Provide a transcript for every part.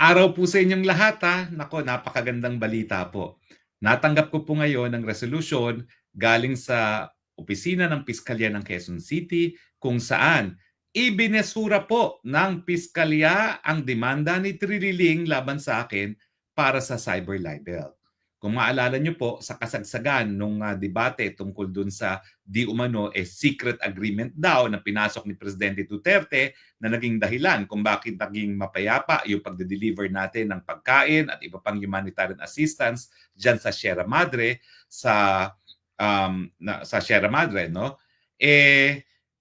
Araw po sa inyong lahat ha. Nako, napakagandang balita po. Natanggap ko po ngayon ang resolusyon galing sa opisina ng Piskalya ng Quezon City kung saan ibinesura po ng Piskalya ang demanda ni Trililing laban sa akin para sa cyber libel. Kung maalala nyo po, sa kasagsagan nung debate tungkol dun sa di umano secret agreement daw na pinasok ni Presidente Duterte na naging dahilan kung bakit naging mapayapa yung pagde-deliver natin ng pagkain at iba pang humanitarian assistance diyan sa Sierra Madre sa Sierra Madre, no?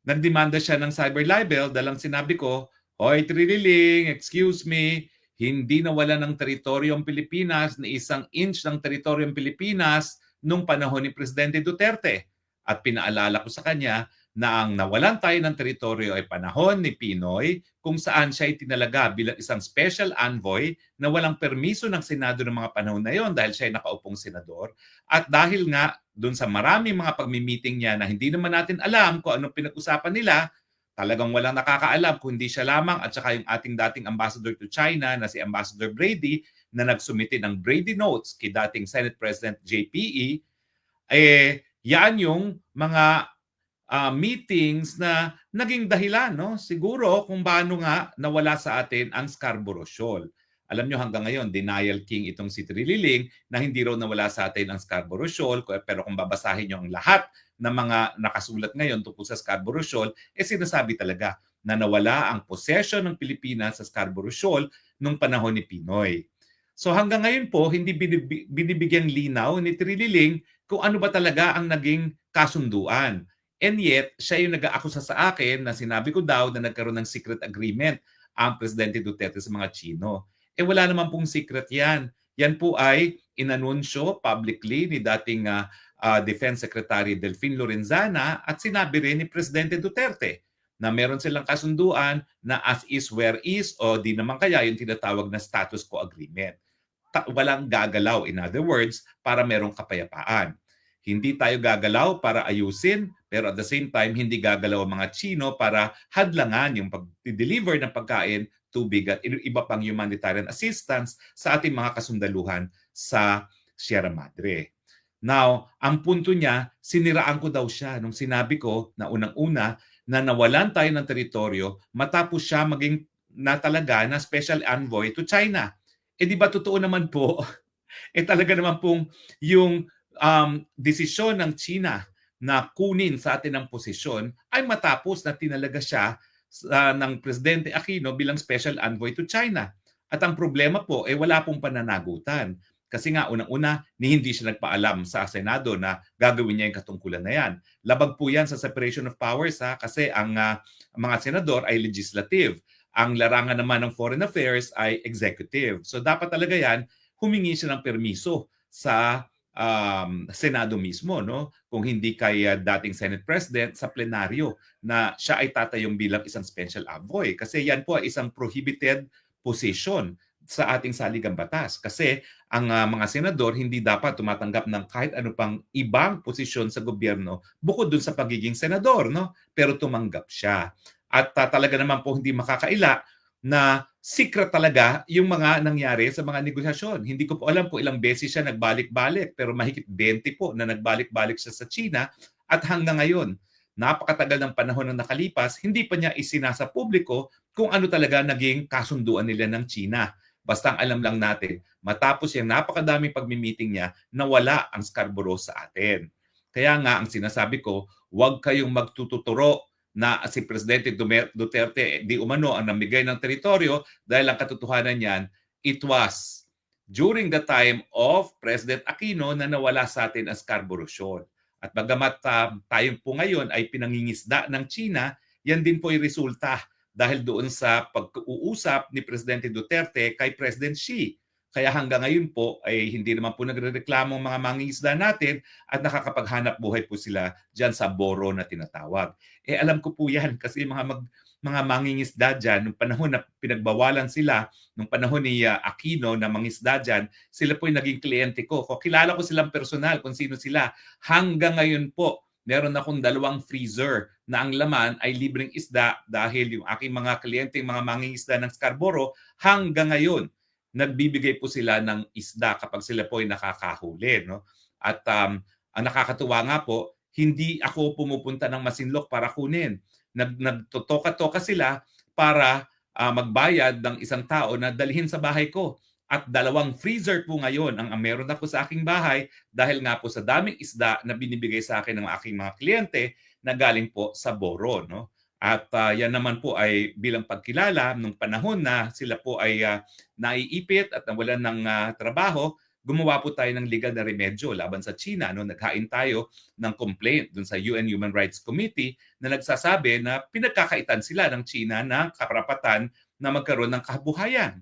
Nagdemanda siya ng cyber libel dalang sinabi ko, "Hoy Trililing, excuse me, hindi nawala ng teritoryo ang Pilipinas ni isang inch ng teritoryo ang Pilipinas nung panahon ni Presidente Duterte." At pinaalala ko sa kanya na ang nawalan tayo ng teritoryo ay panahon ni Pinoy kung saan siya ay tinalaga bilang isang special envoy na walang permiso ng Senado ng mga panahon na yon dahil siya ay nakaupong senador. At dahil nga doon sa maraming mga pagmi-meeting niya na hindi naman natin alam kung anong pinag-usapan nila, talagang walang nakakaalam kung hindi siya lamang at saka yung ating dating ambassador to China na si Ambassador Brady na nagsumite ng Brady Notes kay dating Senate President JPE, yan yung mga meetings na naging dahilan, no? Siguro kung paano nga nawala sa atin ang Scarborough Shoal. Alam nyo hanggang ngayon, denial king itong si Trililing na hindi raw nawala sa atin ang Scarborough Shoal. Pero kung babasahin nyo ang lahat ng mga nakasulat ngayon tungkol sa Scarborough Shoal, sinasabi talaga na nawala ang possession ng Pilipinas sa Scarborough Shoal nung panahon ni Pinoy. So hanggang ngayon po, hindi binibigyang linaw ni Trililing kung ano ba talaga ang naging kasunduan. And yet, siya yung nag-aakusa sa akin na sinabi ko daw na nagkaroon ng secret agreement ang Presidente Duterte sa mga Chino. Wala naman pong secret yan. Yan po ay inanunsyo publicly ni dating Defense Secretary Delfin Lorenzana at sinabi rin ni Presidente Duterte na meron silang kasunduan na as is where is o di naman kaya yung tinatawag na status quo agreement. Walang gagalaw, in other words, para merong kapayapaan. Hindi tayo gagalaw para ayusin, pero at the same time, hindi gagalaw ang mga Chino para hadlangan yung pag-deliver ng pagkain, tubig at iba pang humanitarian assistance sa ating mga kasundaluhan sa Sierra Madre. Now, ang punto niya, siniraan ko daw siya nung sinabi ko na unang-una na nawalan tayo ng teritoryo matapos siya maging na talaga na special envoy to China. Di ba totoo naman po, talaga naman pong yung desisyon ng China na kunin sa atin ang posisyon ay matapos na tinalaga siya ng Presidente Aquino bilang special envoy to China. At ang problema po wala pong pananagutan. Kasi nga unang-una, hindi siya nagpaalam sa Senado na gagawin niya yung katungkulan na yan. Labag po yan sa separation of powers kasi ang mga senador ay legislative. Ang larangan naman ng foreign affairs ay executive. So dapat talaga yan, humingi siya ng permiso sa Senado mismo, no? Kung hindi kay dating Senate President sa plenaryo na siya ay tatayong bilang isang special envoy. Kasi yan po ay isang prohibited position sa ating saligang batas. Kasi ang mga senador hindi dapat tumatanggap ng kahit ano pang ibang posisyon sa gobyerno bukod dun sa pagiging senador, no? Pero tumanggap siya. At talaga naman po hindi makakaila na secret talaga yung mga nangyari sa mga negosasyon. Hindi ko po alam kung ilang beses siya nagbalik-balik, pero mahigit 20 po na nagbalik-balik siya sa China at hanggang ngayon, napakatagal ng panahon na nakalipas, hindi pa niya isinasa publiko kung ano talaga naging kasunduan nila ng China. Basta ang alam lang natin, matapos yung napakadaming pagmi-meeting niya, nawala ang Scarborough sa atin. Kaya nga, ang sinasabi ko, huwag kayong magtututuro na si Presidente Duterte di umano ang namigay ng teritoryo dahil ang katotohanan niyan, it was during the time of President Aquino na nawala sa atin ang Scarborough Shoal. At bagamat tayo po ngayon ay pinangingisda ng China, yan din po ay resulta dahil doon sa pag-uusap ni Presidente Duterte kay President Xi. Kaya hanggang ngayon po ay hindi naman po nagrereklamo ang mga mangingisda natin at nakakapaghanap buhay po sila dyan sa boro na tinatawag. Alam ko po yan kasi mga mangingisda dyan, nung panahon na pinagbawalan sila, nung panahon ni Aquino na mangisda dyan, sila po yung naging kliyente ko. Kilala ko silang personal kung sino sila. Hanggang ngayon po, meron akong 2 freezer na ang laman ay libreng isda dahil yung aking mga kliyente, mga mangingisda ng Scarborough, hanggang ngayon, nagbibigay po sila ng isda kapag sila po ay nakakahuli, no? At ang nakakatuwa nga po, hindi ako pumupunta ng Masinloc para kunin. Nagtotoka-toka sila para magbayad ng isang tao na dalhin sa bahay ko. At 2 freezer po ngayon ang meron ako sa aking bahay dahil nga po sa daming isda na binibigay sa akin ng aking mga kliyente na galing po sa Boro, no? At yan naman po ay bilang pagkilala nung panahon na sila po ay naiipit at nawalan ng trabaho, gumawa po tayo ng legal na remedyo laban sa China. No? Naghain tayo ng complaint dun sa UN Human Rights Committee na nagsasabi na pinagkakaitan sila ng China ng karapatan na magkaroon ng kabuhayan.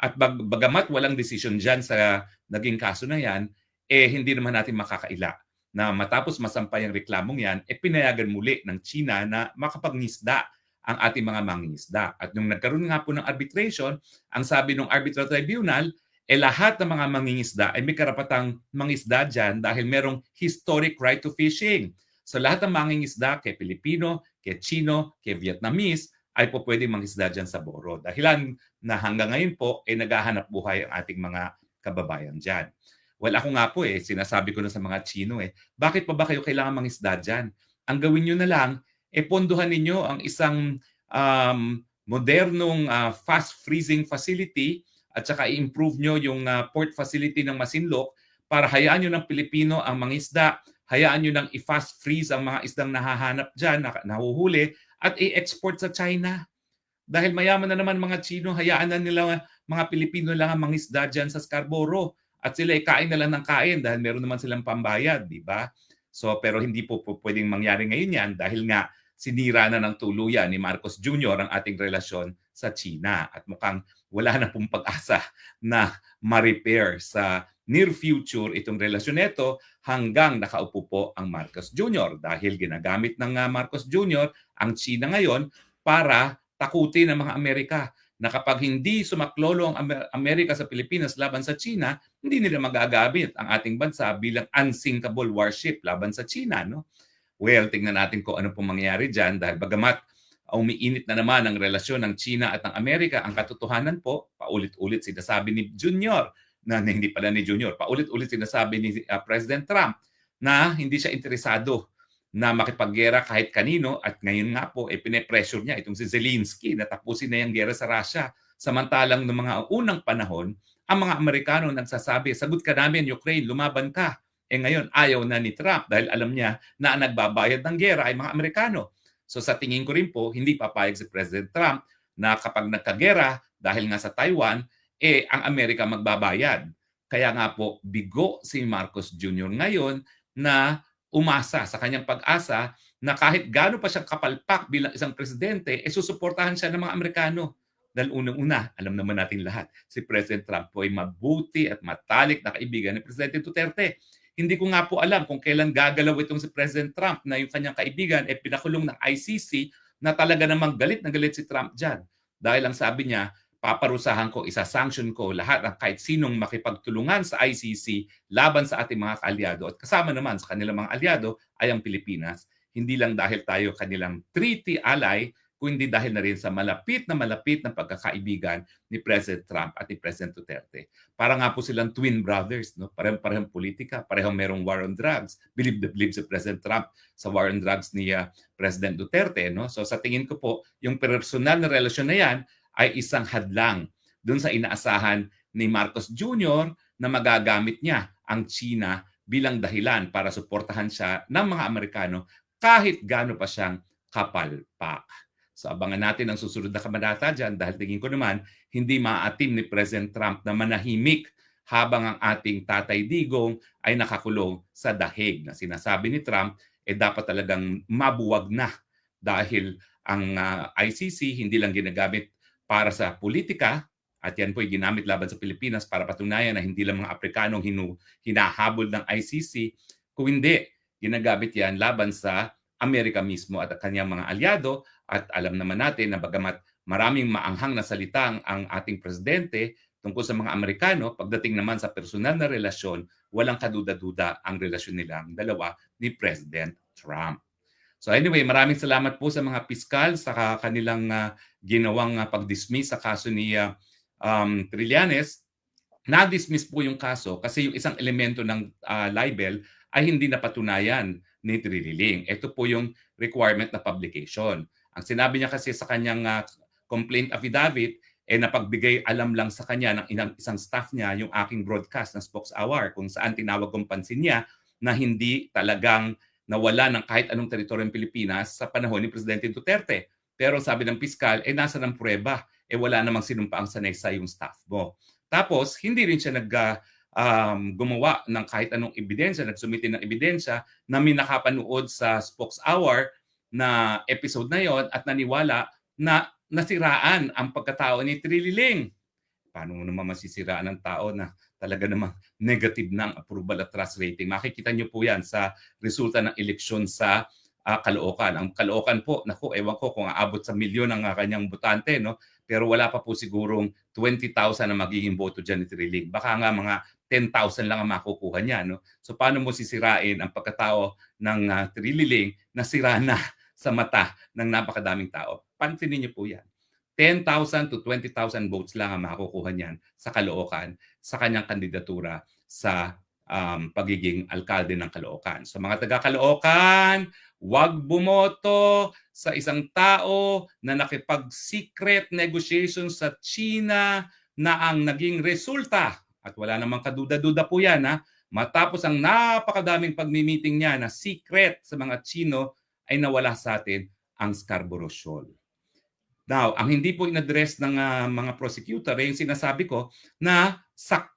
At bagamat walang decision dyan sa naging kaso na yan, hindi naman natin makakaila na matapos masampay ang reklamong yan, pinayagan muli ng China na makapagnisda ang ating mga mangingisda. At nung nagkaroon nga po ng arbitration, ang sabi ng arbitral tribunal, lahat ng mga mangingisda ay may karapatang mangisda dyan dahil merong historic right to fishing. So lahat ng mangingisda, kay Pilipino, kay Chino, kay Vietnamese, ay po pwedeng mangisda dyan sa Boro. Dahilan na hanggang ngayon po ay naghahanap buhay ang ating mga kababayan dyan. Well, ako nga po sinasabi ko na sa mga Chino bakit pa ba kayo kailangan mangisda dyan? Ang gawin nyo na lang, pondohan ninyo ang isang modernong fast freezing facility at saka i-improve nyo yung port facility ng Masinloc para hayaan nyo ng Pilipino ang mangisda, hayaan nyo ng i-fast freeze ang mga isdang nahahanap dyan, nahuhuli, at i-export sa China. Dahil mayaman na naman mga Chino, hayaan na nila mga Pilipino lang ang mangisda dyan sa Scarborough. At sila kain na lang ng kain dahil meron naman silang pambayad, di ba? So, pero hindi po pwedeng mangyari ngayon yan dahil nga sinira na ng tuluyan ni Marcos Jr. ang ating relasyon sa China. At mukhang wala na pong pag-asa na ma-repair sa near future itong relasyon nito hanggang nakaupo po ang Marcos Jr. Dahil ginagamit ng Marcos Jr. ang China ngayon para takutin ng mga Amerika na kapag hindi sumaklolo ang Amerika sa Pilipinas laban sa China, hindi nila magagamit ang ating bansa bilang unsinkable warship laban sa China. No? Well, tingnan natin kung ano pong mangyayari dyan dahil bagamat umiinit na naman ang relasyon ng China at ng Amerika, ang katotohanan po, paulit-ulit sinasabi ni Junior, na hindi pala ni Junior, paulit-ulit sinasabi ni President Trump na hindi siya interesado na makipaggera kahit kanino at ngayon nga po pine-pressure niya itong si Zelensky na tapusin na yung gera sa Russia. Samantalang noong mga unang panahon, ang mga Amerikano nagsasabi, sagot ka namin Ukraine, lumaban ka. Ngayon ayaw na ni Trump dahil alam niya na ang nagbabayad ng gera ay mga Amerikano. So sa tingin ko rin po, hindi papayag si President Trump na kapag nagkagera dahil nga sa Taiwan, ang Amerika magbabayad. Kaya nga po, bigo si Marcos Jr. ngayon na umasa sa kanyang pag-asa na kahit gaano pa siyang kapalpak bilang isang presidente, susuportahan siya ng mga Amerikano. Dahil unang-una, alam naman natin lahat, si President Trump po ay mabuti at matalik na kaibigan ni Presidente Duterte. Hindi ko nga po alam kung kailan gagalaw itong si President Trump na yung kanyang kaibigan pinakulong ng ICC na talaga namang galit na galit si Trump dyan. Dahil ang sabi niya, paparusahan ko, isa-sanction ko lahat ng kahit sinong makipagtulungan sa ICC laban sa ating mga kaalyado at kasama naman sa kanilang mga alyado ay ang Pilipinas. Hindi lang dahil tayo kanilang treaty ally, kundi dahil na rin sa malapit na pagkakaibigan ni President Trump at ni President Duterte. Para nga po silang twin brothers, no? Parehong politika, parehong merong war on drugs. Believe si President Trump sa war on drugs ni President Duterte. No? So sa tingin ko po, yung personal na relasyon na yan ay isang hadlang dun sa inaasahan ni Marcos Jr. na magagamit niya ang China bilang dahilan para suportahan siya ng mga Amerikano kahit gaano pa siyang kapalpak. So abangan natin ang susunod na kabanata dyan dahil tingin ko naman hindi maaatim ni President Trump na manahimik habang ang ating Tatay Digong ay nakakulong sa dahig na sinasabi ni Trump dapat talagang mabuwag na dahil ang ICC hindi lang ginagamit para sa politika at yan po ay ginamit laban sa Pilipinas para patunayan na hindi lang mga Afrikanong hinahabol ng ICC, kung hindi, ginagamit yan laban sa Amerika mismo at kanyang mga alyado at alam naman natin na bagamat maraming maanghang na salita ang ating presidente tungkol sa mga Amerikano, pagdating naman sa personal na relasyon, walang kaduda-duda ang relasyon nilang dalawa ni President Trump. So anyway, maraming salamat po sa mga piskal sa kanilang ginawang pag-dismiss sa kaso ni Trillanes. na-dismiss po yung kaso kasi yung isang elemento ng libel ay hindi napatunayan ni Trililing. Ito po yung requirement na publication. Ang sinabi niya kasi sa kanyang complaint affidavit, napagbigay alam lang sa kanya ng isang staff niya yung aking broadcast ng Spokes Hour kung saan tinawag kong pansin niya na hindi talagang nawala ng kahit anong teritoryo ng Pilipinas sa panahon ni Presidente Duterte. Pero sabi ng piskal, nasa ng pruweba, wala namang sinumpaang sanay-say yung staff mo. Tapos, hindi rin siya gumawa ng kahit anong ebidensya, nagsumite ng ebidensya na may nakapanood sa Spokes Hour na episode na yon at naniwala na nasiraan ang pagkatao ni Trililing. Paano mo naman masisiraan ng tao na talaga namang negative na ang approval at trust rating? Makikita niyo po yan sa resulta ng eleksyon sa Caloocan. Ang Caloocan po, naku, ewan ko kung aabot sa milyon ang kanyang botante, no? Pero wala pa po sigurong 20,000 na magiging boto dyan ni Trilig. Baka nga mga 10,000 lang ang makukuha niya. No? So paano mo sisirain ang pagkatao ng Trililing na sira na sa mata ng napakadaming tao? Pansinin niyo po yan. 10,000 to 20,000 votes lang ang makukuha niyan sa Caloocan sa kanyang kandidatura sa pagiging alkalde ng Caloocan. So mga taga-Caloocan, huwag bumoto sa isang tao na nakipag-secret negotiation sa China na ang naging resulta, at wala namang kaduda-duda po yan, matapos ang napakadaming pagmi-meeting niya na secret sa mga Chino, ay nawala sa atin ang Scarborough Shoal. Now, ang hindi po in-address ng mga prosecutor ay yung sinasabi ko na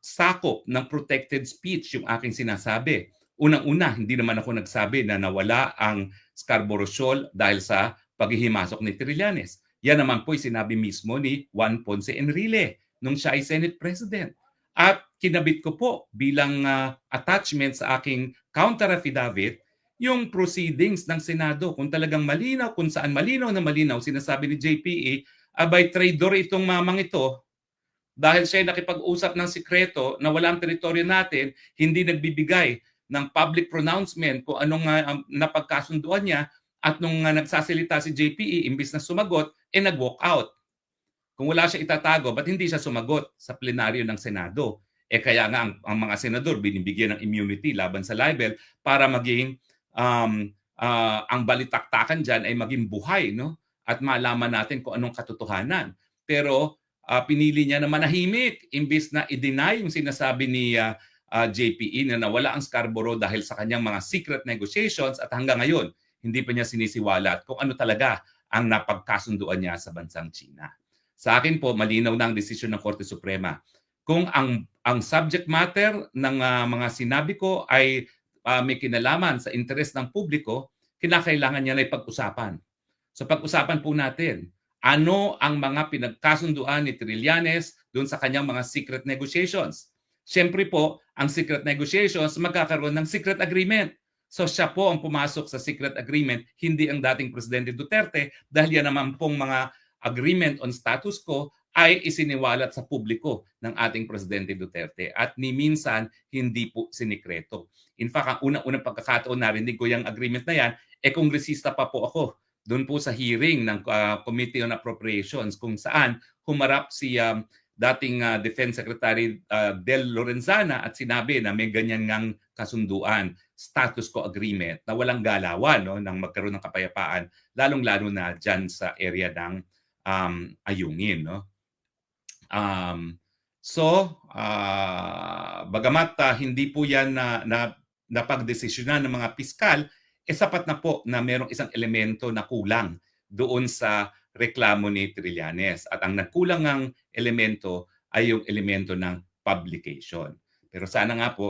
sakop ng protected speech yung aking sinasabi. Unang-una, hindi naman ako nagsabi na nawala ang Scarborough Shoal dahil sa paghihimasok ni Trillanes. Yan naman po ay sinabi mismo ni Juan Ponce Enrile nung siya ay Senate President. At kinabit ko po bilang attachment sa aking counter affidavit yung proceedings ng Senado. Kung talagang malinaw, kung saan malinaw na malinaw, sinasabi ni JPE, abay traitor itong mamang ito dahil siya nakipag-usap ng sikreto na walang teritoryo natin, hindi nagbibigay ng public pronouncement kung anong napagkasunduan niya, at nung nagsasalita si JPE, imbis na sumagot, nag-walk out. Kung wala siya itatago, ba't hindi siya sumagot sa plenaryo ng Senado? Kaya nga ang mga senador binibigyan ng immunity laban sa libel para maging ang balitaktakan dyan ay maging buhay, no? At malaman natin kung anong katotohanan. Pero pinili niya na manahimik imbis na i-deny yung sinasabi ni JPE na nawala ang Scarborough dahil sa kanyang mga secret negotiations, at hanggang ngayon hindi pa niya sinisiwalat kung ano talaga ang napagkasunduan niya sa bansang China. Sa akin po, malinaw na ang desisyon ng Korte Suprema. Kung ang subject matter ng mga sinabi ko ay may kinalaman sa interes ng publiko, kinakailangan niya na ipag-usapan. So pag-usapan po natin, ano ang mga pinagkasunduan ni Trillanes doon sa kanyang mga secret negotiations. Siyempre po, ang secret negotiations magkakaroon ng secret agreement. So siya po ang pumasok sa secret agreement, hindi ang dating Presidente Duterte, dahil yan naman pong mga agreement on status quo ay isiniwalat sa publiko ng ating Presidente Duterte at ni minsan hindi po sinikreto. In fact, ang unang-unang pagkakataon narinig ko yung agreement na yan, kongresista pa po ako doon po sa hearing ng Committee on Appropriations kung saan humarap si dating Defense Secretary Del Lorenzana at sinabi na may ganyan ngang kasunduan, status quo agreement na walang galawan, no, nang magkaroon ng kapayapaan, lalong-lalo na dyan sa area ng Ayungin. No? Bagamat hindi po yan napagdesisyonan ng mga piskal, sapat na po na mayroong isang elemento na kulang doon sa reklamo ni Trillanes. At ang nagkulang ng elemento ay yung elemento ng publication. Pero sana nga po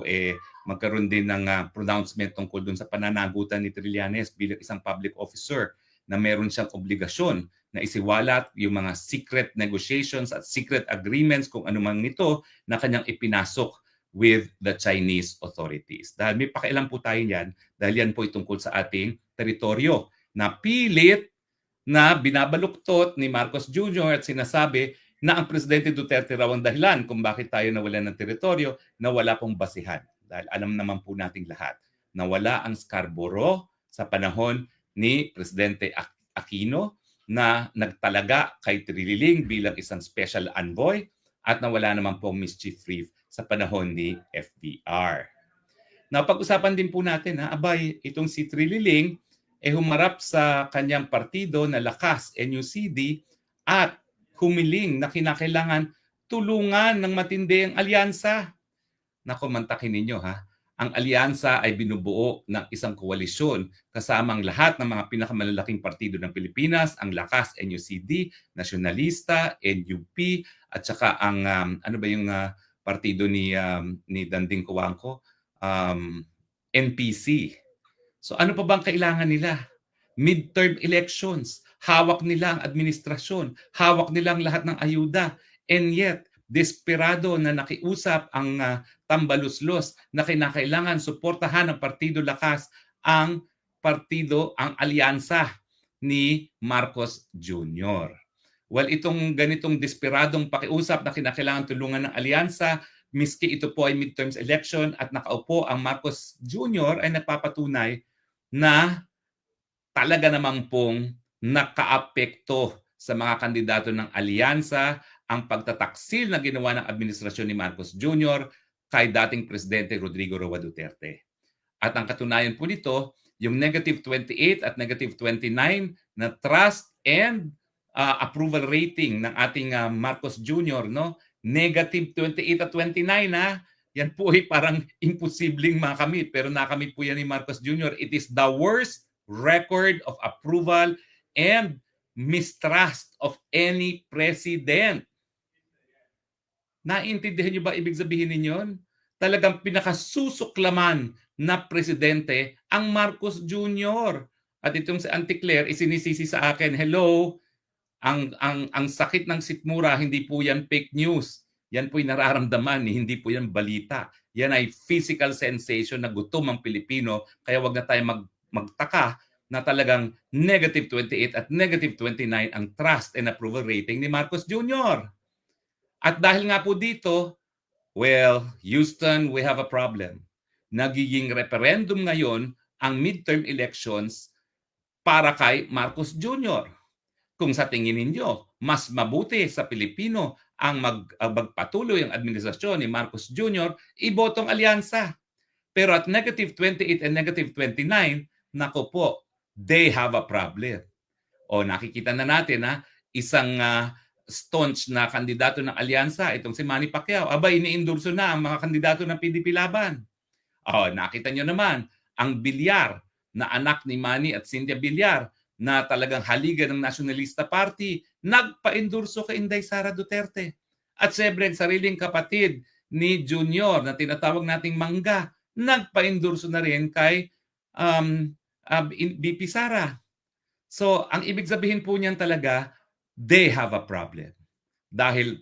magkaroon din ng pronouncement tungkol doon sa pananagutan ni Trillanes bilang isang public officer na meron siyang obligasyon na isiwalat yung mga secret negotiations at secret agreements kung ano man nito na kanyang ipinasok with the Chinese authorities. Dahil may pakialam po tayo yan, dahil yan po itungkol sa ating teritoryo na pilit na binabaluktot ni Marcos Jr. at sinasabi na ang Presidente Duterte raw ang dahilan kung bakit tayo nawalan ng teritoryo na wala pong basihan. Dahil alam naman po nating lahat na wala ang Scarborough sa panahon ni Presidente Aquino na nagtalaga kay Trililing bilang isang special envoy at nawala naman pong mischief free sa panahon ni FDR. Napag-usapan din po natin abay, itong si Trililing humarap sa kanyang partido na Lakas, NUCD, at humiling na kinakailangan tulungan ng matindi ang alyansa. Naku, mantakin ninyo Ang alyansa ay binubuo ng isang koalisyon kasama ang lahat ng mga pinakamalalaking partido ng Pilipinas, ang Lakas, NUCD, Nasyonalista, NUP, at saka ang ano ba yung partido ni Danding Coangco, NPC. So ano pa bang kailangan nila? Midterm elections, hawak nila ang administrasyon, hawak nila ang lahat ng ayuda, and yet desperado na nakiusap ang tambaluslos na kinakailangan suportahan ng Partido Lakas ang alyansa ni Marcos Jr. Well, itong ganitong desperadong pakiusap na kinakailangan tulungan ng alyansa, miski ito po ay midterms election at nakaupo ang Marcos Jr. ay nagpapatunay na talaga namang pong nakaapekto sa mga kandidato ng alyansa ang pagtataksil na ginawa ng administrasyon ni Marcos Jr. kay dating Presidente Rodrigo Roa Duterte. At ang katunayan po nito, yung negative 28 at negative 29 na trust and approval rating ng ating Marcos Jr., no? Negative 28 at 29 yan po ay parang imposibleng makamit, pero nakamit po yan ni Marcos Jr. It is the worst record of approval and mistrust of any president. Naintindihan niyo ba ibig sabihin ninyon? Talagang pinakasusuklaman na presidente ang Marcos Jr. At itong si Auntie Claire isinisisi sa akin, hello, ang sakit ng sikmura, hindi po yan fake news. Yan po'y nararamdaman, hindi po yan balita. Yan ay physical sensation na gutom ang Pilipino, kaya wag na tayo magtaka na talagang negative 28 at negative 29 ang trust and approval rating ni Marcos Jr. At dahil nga po dito, well, Houston, we have a problem. Nagiging referendum ngayon ang midterm elections para kay Marcos Jr. Kung sa tingin ninyo, mas mabuti sa Pilipino ang magpatuloy ang administrasyon ni Marcos Jr., ibotong alyansa. Pero at negative 28 and negative 29, nako po, they have a problem. O nakikita na natin isang staunch na kandidato ng alyansa, itong si Manny Pacquiao, ini-endorso na ang mga kandidato ng PDP Laban. O nakita nyo naman, ang Villar na anak ni Manny at Cynthia Villar, na talagang haligan ng Nationalista Party, nagpa-endorso kay Inday Sara Duterte. At siyempre, ang sariling kapatid ni Junior na tinatawag nating Mangga, nagpa-endorso na rin kay BP Sara. So, ang ibig sabihin po niyan talaga, they have a problem. Dahil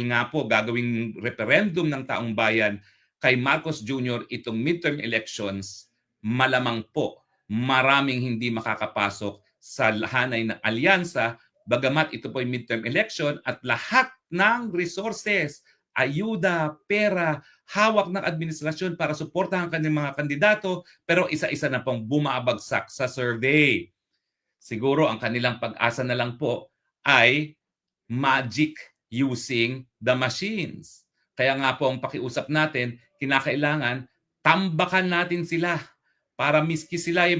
nga po gagawing referendum ng taong bayan kay Marcos Jr. itong midterm elections, malamang po maraming hindi makakapasok sa hanay ng alyansa, bagamat ito po ay midterm election at lahat ng resources, ayuda, pera, hawak ng administrasyon para suportahan kanyang mga kandidato, pero isa-isa na pong bumabagsak sa survey. Siguro ang kanilang pag-asa na lang po ay magic using the machines. Kaya nga po ang pakiusap natin, kinakailangan tambakan natin sila para miski sila ay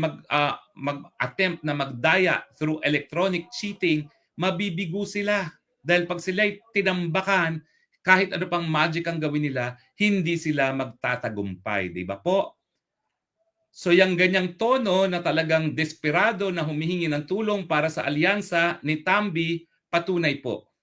mag-attempt na magdaya through electronic cheating, mabibigo sila. Dahil pag sila ay tinambakan, kahit ano pang magic ang gawin nila, hindi sila magtatagumpay. Di ba po? So yung ganyang tono na talagang desperado na humihingi ng tulong para sa alyansa ni Tambi, patunay po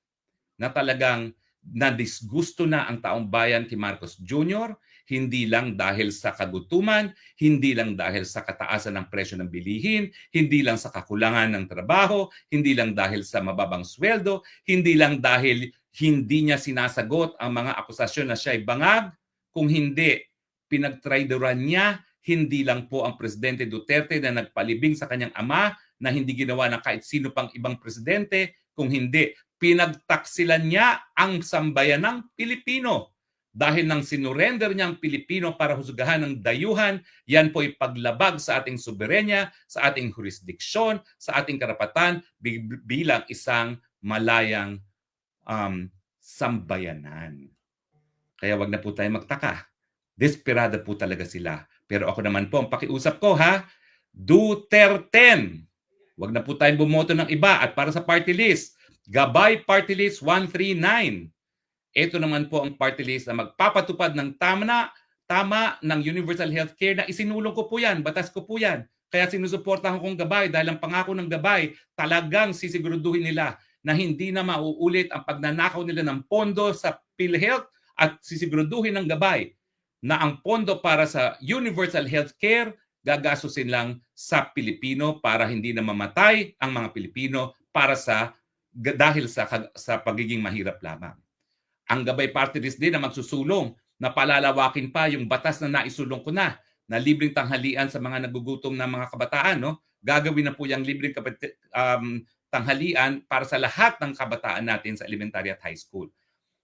na talagang nadisgusto na ang taong bayan kay Marcos Jr., hindi lang dahil sa kagutuman, hindi lang dahil sa kataasan ng presyo ng bilihin, hindi lang sa kakulangan ng trabaho, hindi lang dahil sa mababang sweldo, hindi lang dahil hindi niya sinasagot ang mga akusasyon na siya ay bangag, kung hindi, pinagtraidoran niya, hindi lang po ang Presidente Duterte na nagpalibing sa kanyang ama na hindi ginawa ng kahit sino pang ibang presidente, kung hindi, pinagtaksilan niya ang sambayanang Pilipino. Dahil nang sinurrender niya ang Pilipino para husgahan ng dayuhan, yan po ay paglabag sa ating soberenya, sa ating jurisdiksyon, sa ating karapatan bilang isang malayang sambayanan. Kaya wag na po tayong magtaka. Desperado po talaga sila. Pero ako naman po, ang pakiusap ko ha, Duterte. Wag na po tayong bumoto ng iba. At para sa party list, Gabay Party List 139. Ito naman po ang party list na magpapatupad ng tama ng universal healthcare na isinulong ko po yan, batas ko po yan. Kaya sinusuportahan kong Gabay dahil ang pangako ng Gabay talagang sisiguraduhin nila na hindi na mauulit ang pagnanakaw nila ng pondo sa PhilHealth at sisiguraduhin ng Gabay na ang pondo para sa universal healthcare gagastusin lang sa Pilipino para hindi na mamatay ang mga Pilipino dahil sa pagiging mahirap lamang. Ang Gabay Party List din na magsusulong na palalawakin pa yung batas na naisulong ko na libreng tanghalian sa mga nagugutom na mga kabataan. No? Gagawin na po yung libreng tanghalian para sa lahat ng kabataan natin sa elementary at high school.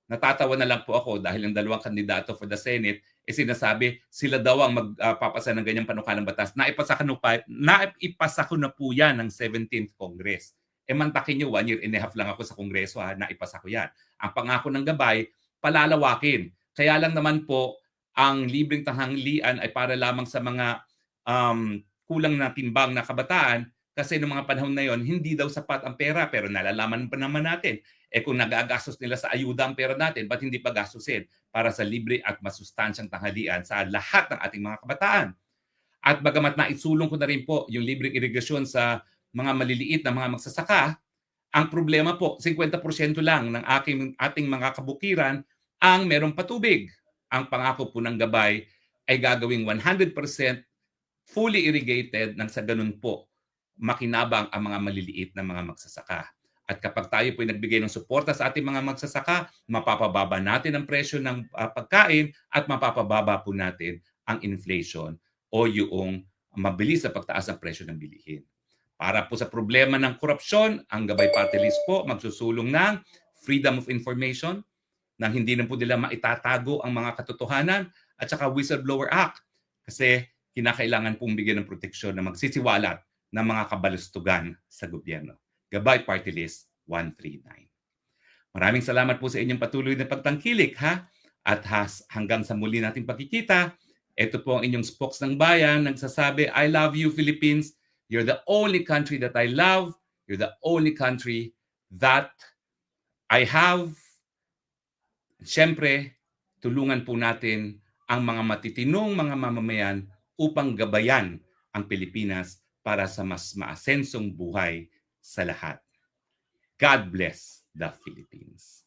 Natatawa na lang po ako dahil ang dalawang kandidato for the Senate sinasabi sila daw ang magpapasa ng ganyang panukalang batas. Naipasa ko na po yan ng 17th Congress. Mantakin nyo, 1 year and a half lang ako sa Kongreso, naipasa ko yan. Ang pangako ng Gabay, palalawakin. Kaya lang naman po, ang libreng tanghalian ay para lamang sa mga kulang na timbang na kabataan kasi noong mga panahon na yon, hindi daw sapat ang pera. Pero nalalaman pa naman natin, kung nagagastos nila sa ayuda ang pera natin, ba't hindi pa gastusin para sa libre at masustansyang tanghalian sa lahat ng ating mga kabataan? At bagamat naisulong ko na rin po yung libreng irigasyon sa mga maliliit na mga magsasaka, ang problema po, 50% lang ng ating mga kabukiran ang merong patubig. Ang pangako po ng Gabay ay gagawing 100% fully irrigated nang sa ganun po makinabang ang mga maliliit na mga magsasaka. At kapag tayo po ay nagbigay ng suporta sa ating mga magsasaka, mapapababa natin ang presyo ng pagkain at mapapababa po natin ang inflation o yung mabilis na pagtaas ng presyo ng bilihin. Para po sa problema ng korupsyon, ang Gabay Party List po magsusulong ng freedom of information nang hindi na po nila maitatago ang mga katotohanan at saka Whistleblower Act kasi kinakailangan pong bigyan ng proteksyon na magsisiwalat ng mga kabalustugan sa gobyerno. Gabay Party List 139. Maraming salamat po sa inyong patuloy na pagtangkilik At hanggang sa muli nating pagkikita, ito po ang inyong spokes ng bayan nagsasabi, I love you Philippines. You're the only country that I love. You're the only country that I have. Siyempre, tulungan po natin ang mga matitinong mga mamamayan upang gabayan ang Pilipinas para sa mas maasensong buhay sa lahat. God bless the Philippines.